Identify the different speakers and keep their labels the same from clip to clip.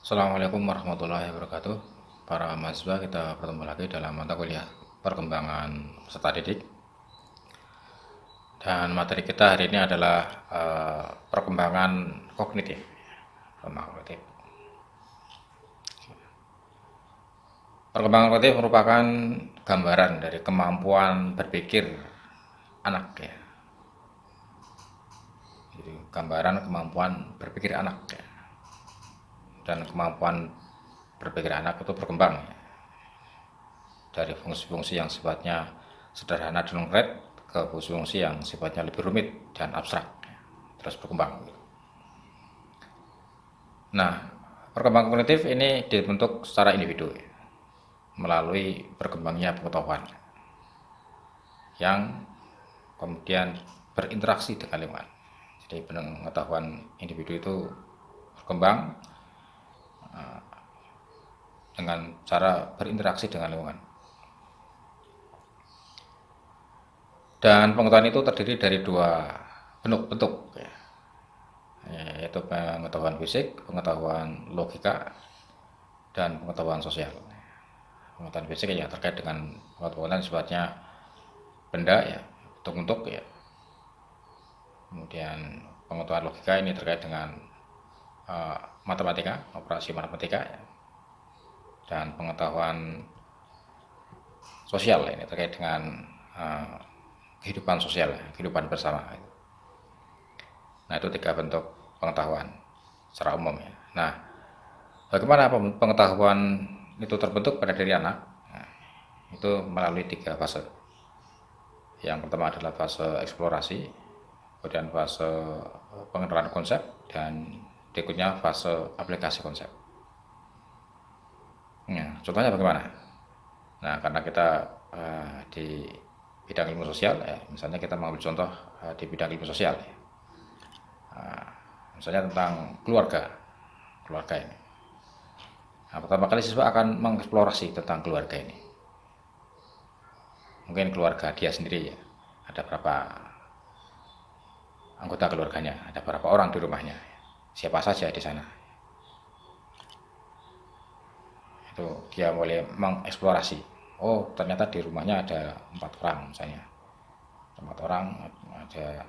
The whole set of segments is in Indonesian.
Speaker 1: Assalamualaikum warahmatullahi wabarakatuh. Para mahasiswa, kita bertemu lagi dalam mata kuliah perkembangan peserta didik. Dan materi kita hari ini adalah perkembangan kognitif. Perkembangan kognitif merupakan gambaran dari kemampuan berpikir anak ya. Jadi gambaran kemampuan berpikir anak ya. Dan kemampuan berpikir anak itu berkembang ya, dari fungsi-fungsi yang sifatnya sederhana dan konkret ke fungsi-fungsi yang sifatnya lebih rumit dan abstrak ya, terus berkembang. Nah, perkembangan kognitif ini dibentuk secara individu ya, melalui berkembangnya pengetahuan yang kemudian berinteraksi dengan lingkungan. Jadi pengetahuan individu itu berkembang dengan cara berinteraksi dengan lingkungan. Dan pengetahuan itu terdiri dari dua bentuk ya, yaitu pengetahuan fisik, pengetahuan logika, dan pengetahuan sosial. Pengetahuan fisik ya terkait dengan pengetahuan sifatnya benda ya, bentuk ya. Kemudian pengetahuan logika ini terkait dengan matematika, operasi matematika ya. Dan pengetahuan sosial ini terkait dengan kehidupan sosial, kehidupan bersama. Nah, itu tiga bentuk pengetahuan secara umum ya. Nah, bagaimana pengetahuan itu terbentuk pada diri anak? Nah, itu melalui tiga fase. Yang pertama adalah fase eksplorasi, kemudian fase pengenalan konsep, dan berikutnya fase aplikasi konsep. Nah, contohnya bagaimana? Nah, karena kita di bidang ilmu sosial ya, misalnya kita mengambil contoh di bidang ilmu sosial ya. Misalnya tentang keluarga ini. Nah, pertama kali siswa akan mengeksplorasi tentang keluarga ini. Mungkin keluarga dia sendiri ya, ada berapa anggota keluarganya, ada berapa orang di rumahnya, siapa saja di sana. Itu dia mulai mengeksplorasi. Oh, ternyata di rumahnya ada 4 orang misalnya. 4 orang, ada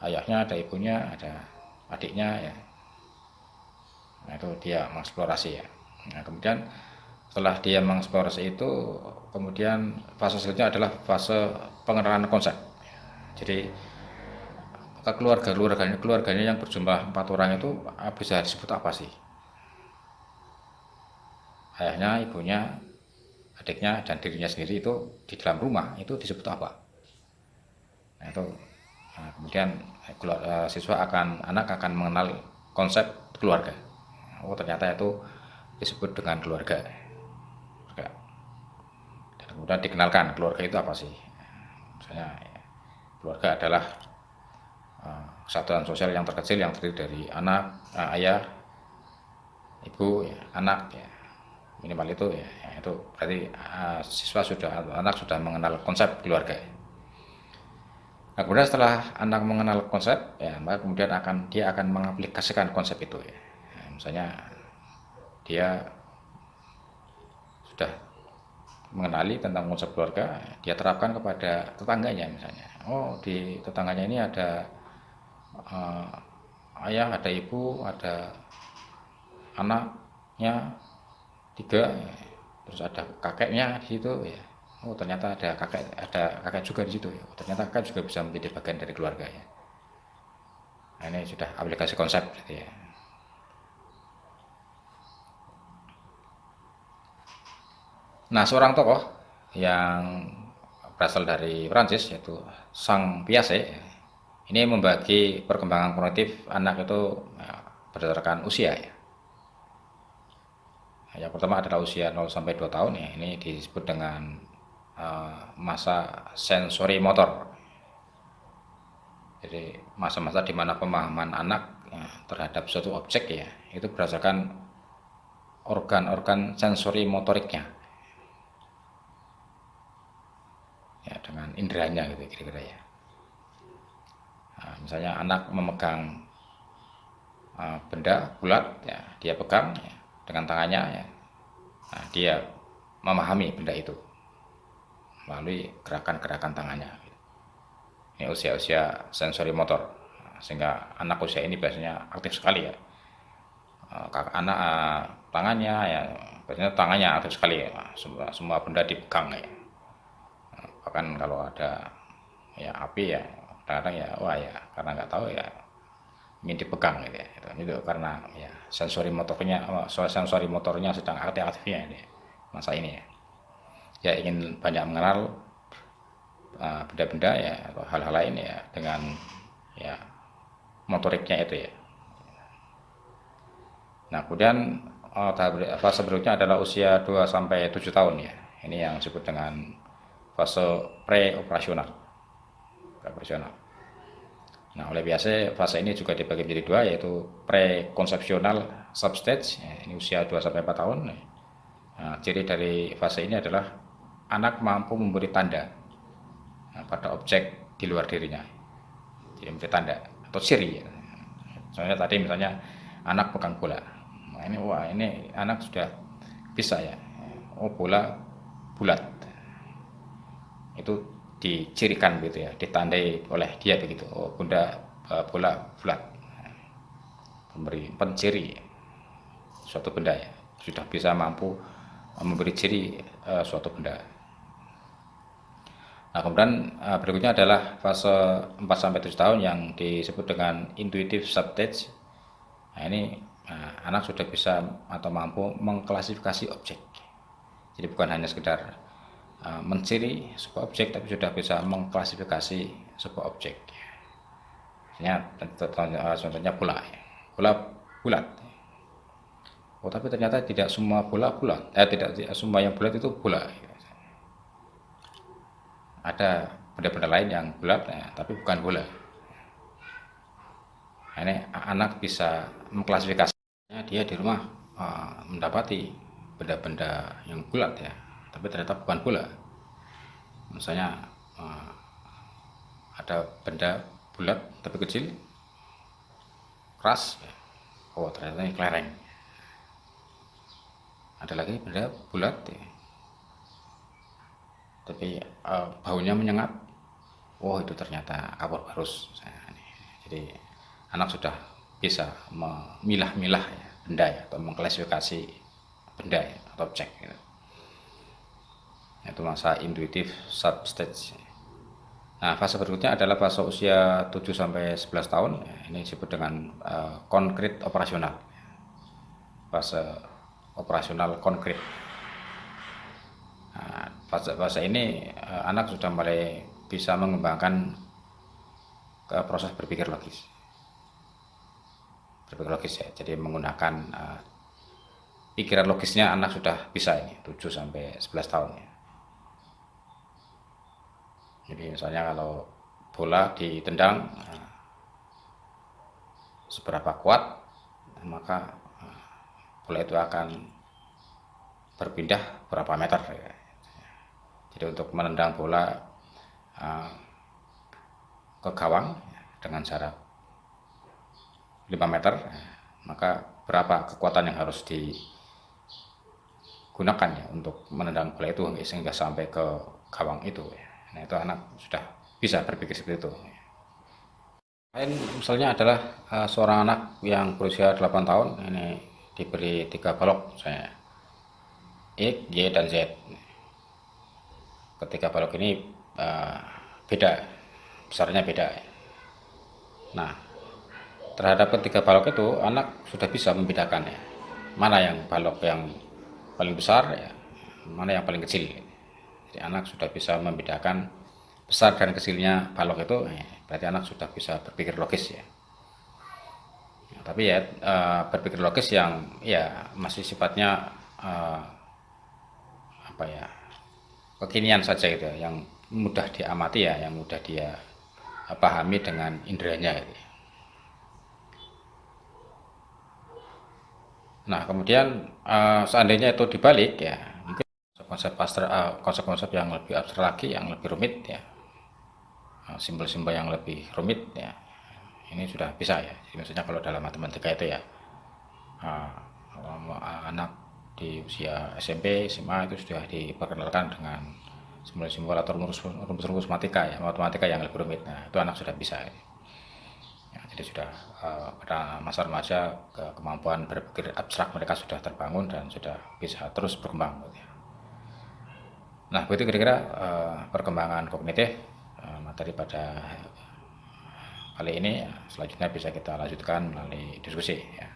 Speaker 1: ayahnya, ada ibunya, ada adiknya ya. Nah, itu dia mengeksplorasi ya. Nah, kemudian setelah dia mengeksplorasi itu, kemudian fase selanjutnya adalah fase pengenalan konsep. Jadi keluarganya yang berjumlah 4 orang itu bisa disebut apa sih? Ayahnya, ibunya, adiknya, dan dirinya sendiri itu di dalam rumah itu disebut apa? Nah, itu kemudian anak akan mengenal konsep keluarga. Oh, ternyata itu disebut dengan keluarga. Dan kemudian dikenalkan keluarga itu apa sih? Misalnya keluarga adalah kesatuan sosial yang terkecil yang terdiri dari anak, ayah, ibu, ya, anak ya. Minimal itu ya, itu berarti anak sudah mengenal konsep keluarga. Nah, kemudian setelah anak mengenal konsep ya, maka kemudian dia akan mengaplikasikan konsep itu ya. Nah, misalnya dia sudah mengenali tentang konsep keluarga, dia terapkan kepada tetangganya misalnya. Oh, di tetangganya ini ada ayah, ada ibu, ada anaknya 3, terus ada kakeknya di situ ya. Oh, ternyata ada kakek juga di situ ya. Oh, ternyata kakek juga bisa menjadi bagian dari keluarga ya. Nah, ini sudah aplikasi konsep gitu ya. Nah, seorang tokoh yang berasal dari Prancis yaitu Sang Piaget ini membagi perkembangan kognitif anak itu ya, berdasarkan usia ya. Yang pertama adalah usia 0 sampai 2 tahun ya, ini disebut dengan masa sensori motor. Jadi masa-masa di mana pemahaman anak ya, terhadap suatu objek ya, itu berdasarkan organ-organ sensori motoriknya. Ya, dengan inderanya gitu kira-kira ya. Nah, misalnya anak memegang benda bulat ya, dia pegang ya, dengan tangannya ya. Nah, dia memahami benda itu melalui gerakan-gerakan tangannya. Ini usia-usia sensori motor, sehingga anak usia ini biasanya aktif sekali ya. Anak tangannya ya, biasanya tangannya aktif sekali ya. Semua benda dipegang ya. Bahkan kalau ada ya api ya, kadang-kadang ya wah ya, karena nggak tahu ya ingin dipegang gitu ya. Itu karena ya sensori motornya sedang aktif-aktifnya ini masa ini ya. Ya ingin banyak mengenal benda-benda ya atau hal-hal lain ya dengan ya motoriknya itu ya. Nah, kemudian fase berikutnya adalah usia 2 sampai 7 tahun ya. Ini yang disebut dengan fase pre-operasional. Nah, oleh biasa fase ini juga dibagi menjadi dua, yaitu pre-konsepsional substage, ya, ini usia 2 sampai 4 tahun. Nah, ciri dari fase ini adalah anak mampu memberi tanda pada objek di luar dirinya. Jadi memberi tanda atau ciri. Soalnya tadi misalnya anak pegang bola. Nah, ini anak sudah bisa ya. Oh, bola bulat. Itu dicirikan gitu ya, ditandai oleh dia begitu. Oh, bola bulat. Memberi penciri suatu benda ya. Sudah bisa mampu memberi ciri suatu benda. Nah, kemudian berikutnya adalah fase 4 sampai 7 tahun yang disebut dengan intuitive substage. Nah, ini anak sudah bisa atau mampu mengklasifikasi objek. Jadi bukan hanya sekedar menciri sebuah objek, tapi sudah bisa mengklasifikasi sebuah objek. Contohnya bola. Bola bulat. Oh, tapi ternyata tidak semua bola bulat. Tidak semua yang bulat itu bola. Ada benda-benda lain yang bulat ya, tapi bukan bola. Nah, ini anak bisa mengklasifikasinya. Dia di rumah mendapati benda-benda yang bulat ya, tapi ternyata bukan bola. Misalnya ada benda bulat tapi kecil, keras ya. Oh, ternyata ini kelereng. Ada lagi benda bulat ya, tapi baunya menyengat. Oh, itu ternyata kapur barus. Jadi anak sudah bisa memilah-milah ya, benda ya, atau mengklasifikasi benda ya, atau objek gitu. Itu masa intuitive substage. Nah, fase berikutnya adalah fase usia 7 sampai 11 tahun. Ini disebut dengan konkret operasional. Fase operasional konkret. Nah, fase ini anak sudah mulai bisa mengembangkan proses berpikir logis. Ya. Jadi menggunakan pikiran logisnya anak sudah bisa ini 7 sampai 11 tahun ya. Jadi misalnya kalau bola ditendang seberapa kuat, maka bola itu akan berpindah berapa meter ya. Jadi untuk menendang bola ke gawang dengan jarak 5 meter, maka berapa kekuatan yang harus digunakan ya untuk menendang bola itu sehingga sampai ke gawang itu ya. Nah, itu anak sudah bisa berpikir seperti itu. Lain misalnya adalah seorang anak yang berusia 8 tahun ini diberi 3 balok saya X, Y, dan Z. Ketiga balok ini beda, besarnya beda. Nah, terhadap ketiga balok itu anak sudah bisa membedakan ya, mana yang balok yang paling besar ya, mana yang paling kecil. Jadi anak sudah bisa membedakan besar dan kecilnya balok itu, berarti anak sudah bisa berpikir logis ya. Tapi ya berpikir logis yang ya masih sifatnya kekinian saja gitu ya, yang mudah diamati ya, yang mudah dia pahami dengan inderanya gitu. Nah, kemudian seandainya itu dibalik ya, mungkin konsep-konsep yang lebih abstrak lagi, yang lebih rumit ya, simbol-simbol yang lebih rumit ya, ini sudah bisa ya. Jadi misalnya kalau dalam matematika itu ya anak di usia SMP, SMA itu sudah diperkenalkan dengan simulator rumus-rumus matematika yang lebih rumit. Nah, itu anak sudah bisa. Ya, jadi sudah pada masa remaja kemampuan berpikir abstrak mereka sudah terbangun dan sudah bisa terus berkembang. Gitu ya. Nah, begitu kira-kira perkembangan kognitif materi pada kali ini. Selanjutnya bisa kita lanjutkan melalui diskusi. Ya.